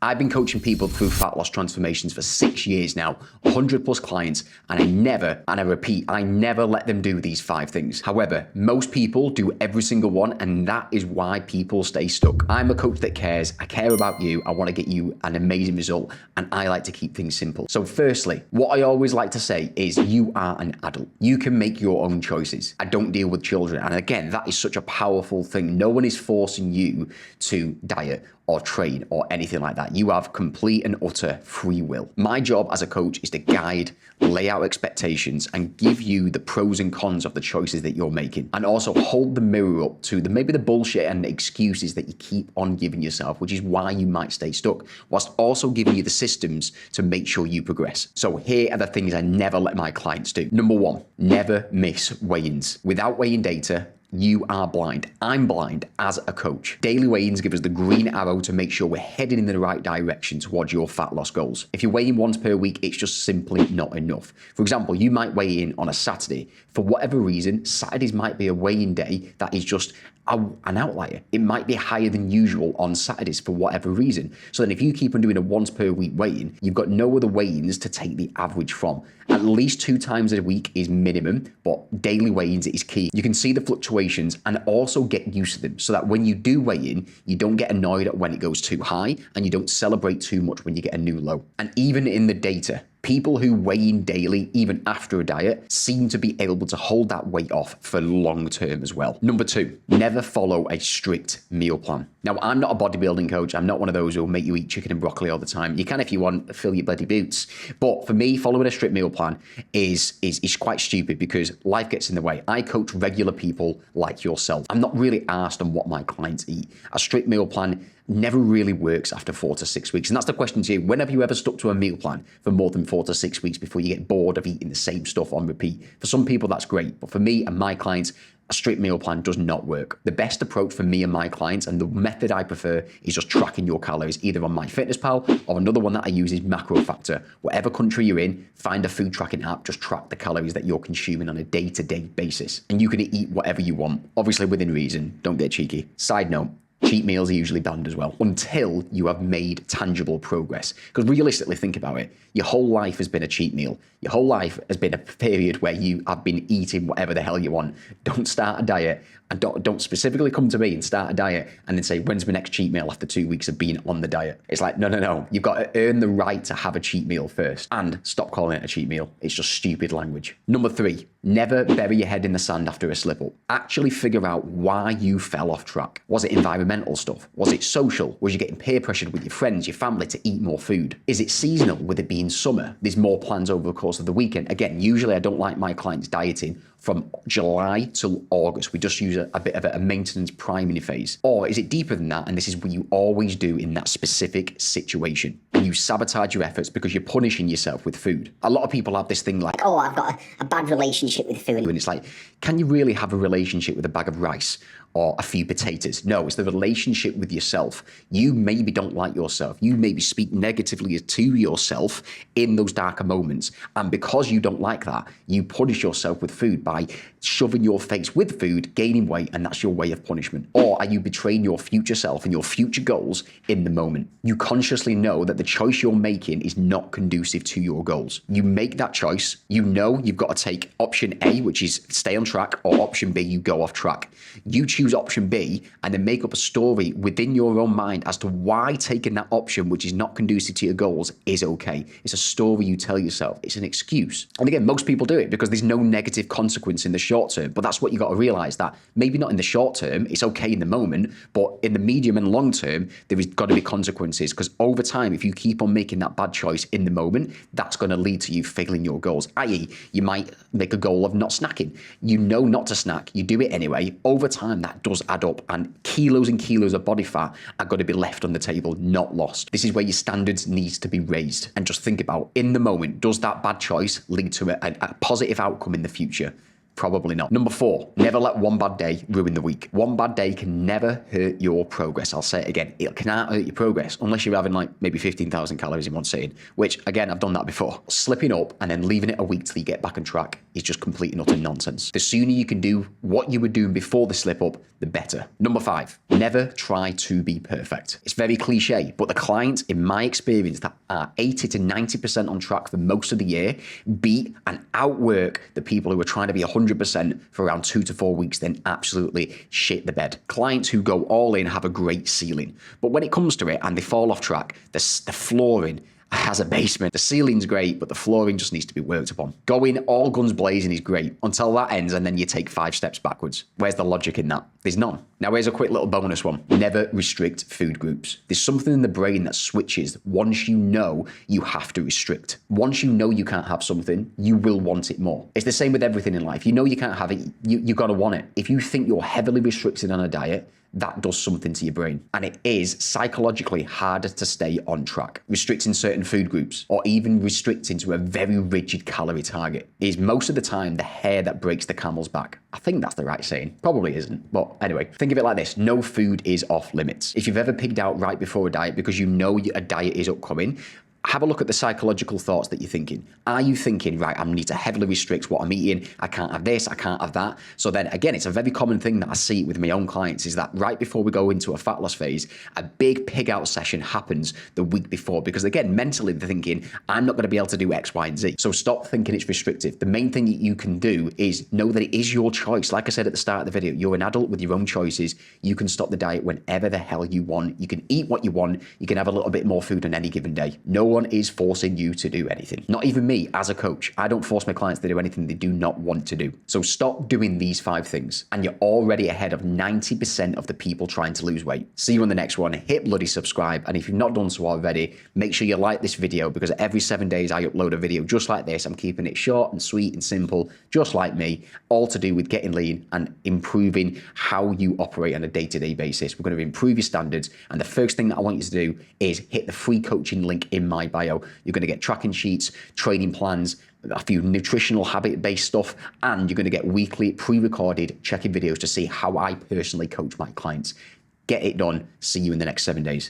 I've been coaching people through fat loss transformations for 6 years now, 100 plus clients, and I repeat, I never let them do these 5 things. However, most people do every single one, and that is why people stay stuck. I'm a coach that cares. I care about you. I want to get you an amazing result, and I like to keep things simple. So firstly, what I always like to say is you are an adult. You can make your own choices. I don't deal with children. And again, that is such a powerful thing. No one is forcing you to diet or train or anything like that. You have complete and utter free will. My job as a coach is to guide, lay out expectations, and give you the pros and cons of the choices that you're making, and also hold the mirror up to maybe the bullshit and the excuses that you keep on giving yourself, which is why you might stay stuck, whilst also giving you the systems to make sure you progress. So here are the things I never let my clients do. Number 1, never miss weigh-ins. Without weigh-in data, you are blind. I'm blind as a coach. Daily weigh-ins give us the green arrow to make sure we're heading in the right direction towards your fat loss goals. If you're weighing once per week, it's just simply not enough. For example, you might weigh in on a Saturday. For whatever reason, Saturdays might be a weigh-in day that is just an outlier. It might be higher than usual on Saturdays for whatever reason. So then if you keep on doing a once per week weigh-in, you've got no other weigh-ins to take the average from. At least 2 times a week is minimum, but daily weigh-ins is key. You can see the fluctuations and also get used to them so that when you do weigh in, you don't get annoyed at when it goes too high and you don't celebrate too much when you get a new low. And even in the data, people who weigh in daily, even after a diet, seem to be able to hold that weight off for long term as well. Number 2, never follow a strict meal plan. Now, I'm not a bodybuilding coach. I'm not one of those who will make you eat chicken and broccoli all the time. You can if you want, fill your bloody boots. But for me, following a strict meal plan is quite stupid because life gets in the way. I coach regular people like yourself. I'm not really asked on what my clients eat. A strict meal plan never really works after 4 to 6 weeks. And that's the question to you. When have you ever stuck to a meal plan for more than 4 to 6 weeks before you get bored of eating the same stuff on repeat? For some people, that's great. But for me and my clients, a strict meal plan does not work. The best approach for me and my clients, and the method I prefer, is just tracking your calories, either on MyFitnessPal or another one that I use is Macro Factor. Whatever country you're in, find a food tracking app, just track the calories that you're consuming on a day-to-day basis. And you can eat whatever you want, obviously within reason. Don't get cheeky. Side note, cheat meals are usually banned as well until you have made tangible progress. Because realistically, think about it. Your whole life has been a cheat meal. Your whole life has been a period where you have been eating whatever the hell you want. Don't start a diet, and don't specifically come to me and start a diet and then say, when's my next cheat meal after 2 weeks of being on the diet? It's like, no. You've got to earn the right to have a cheat meal first, and stop calling it a cheat meal. It's just stupid language. Number 3, never bury your head in the sand after a slip up. Actually figure out why you fell off track. Was it environmental stuff? Was it social? Was you getting peer pressured with your friends, your family to eat more food? Is it seasonal with it being summer? There's more plans over the course of the weekend. Again, usually I don't like my clients dieting from July till August. We just use a bit of a maintenance priming phase. Or is it deeper than that? And this is what you always do in that specific situation. And you sabotage your efforts because you're punishing yourself with food. A lot of people have this thing like, oh, I've got a bad relationship with food. And it's like, can you really have a relationship with a bag of rice or a few potatoes? No, it's the relationship with yourself. You maybe don't like yourself. You maybe speak negatively to yourself in those darker moments. And because you don't like that, you punish yourself with food by shoving your face with food, gaining weight, and that's your way of punishment. Or are you betraying your future self and your future goals in the moment? You consciously know that the choice you're making is not conducive to your goals. You make that choice. You know you've got to take option A, which is stay on track, or option B, you go off track. You choose option B and then make up a story within your own mind as to why taking that option, which is not conducive to your goals, is okay. It's a story you tell yourself. It's an excuse. And again, most people do it because there's no negative consequence in the short term. But that's what you got to realize, that maybe not in the short term, it's okay in the moment, but in the medium and long term, there has got to be consequences, because over time, if you keep on making that bad choice in the moment, that's going to lead to you failing your goals. I.e., you might make a goal of not snacking. You know not to snack. You do it anyway. Over time, that does add up, and kilos and kilos of body fat are going to be left on the table, not lost. This is where your standards needs to be raised. And just think about, in the moment, does that bad choice lead to a positive outcome in the future? Probably not. Number 4, never let one bad day ruin the week. One bad day can never hurt your progress. I'll say it again. It cannot hurt your progress unless you're having like maybe 15,000 calories in one sitting, which again, I've done that before. Slipping up and then leaving it a week till you get back on track is just complete and utter nonsense. The sooner you can do what you were doing before the slip up, the better. Number 5, never try to be perfect. It's very cliche, but the clients, in my experience, that are 80 to 90% on track for most of the year beat and outwork the people who are trying to be 100% for around 2 to 4 weeks, then absolutely shit the bed. Clients who go all in have a great ceiling, but when it comes to it and they fall off track, the flooring has a basement. The ceiling's great, but the flooring just needs to be worked upon. Going all guns blazing is great until that ends and then you take 5 steps backwards. Where's the logic in that? There's none. Now here's a quick little bonus one. Never restrict food groups. There's something in the brain that switches once you know you have to restrict. Once you know you can't have something, you will want it more. It's the same with everything in life. You know you can't have it, you gotta want it. If you think you're heavily restricted on a diet, that does something to your brain. And it is psychologically harder to stay on track. Restricting certain food groups or even restricting to a very rigid calorie target is most of the time the hair that breaks the camel's back. I think that's the right saying. Probably isn't. But anyway, think of it like this. No food is off limits. If you've ever pigged out right before a diet because you know a diet is upcoming, have a look at the psychological thoughts that you're thinking. Are you thinking, right, I need to heavily restrict what I'm eating. I can't have this, I can't have that. So then again, it's a very common thing that I see with my own clients is that right before we go into a fat loss phase, a big pig out session happens the week before because again, mentally they're thinking, I'm not going to be able to do X, Y, and Z. So stop thinking it's restrictive. The main thing that you can do is know that it is your choice. Like I said at the start of the video, you're an adult with your own choices. You can stop the diet whenever the hell you want. You can eat what you want. You can have a little bit more food on any given day. No one is forcing you to do anything. Not even me as a coach. I don't force my clients to do anything they do not want to do. So stop doing these 5 things and you're already ahead of 90% of the people trying to lose weight. See you on the next one. Hit bloody subscribe. And if you've not done so already, make sure you like this video because every 7 days I upload a video just like this. I'm keeping it short and sweet and simple, just like me, all to do with getting lean and improving how you operate on a day-to-day basis. We're going to improve your standards. And the first thing that I want you to do is hit the free coaching link in my bio. You're going to get tracking sheets, training plans, a few nutritional habit-based stuff, and you're going to get weekly pre-recorded check-in videos to see how I personally coach my clients. Get it done. See you in the next 7 days.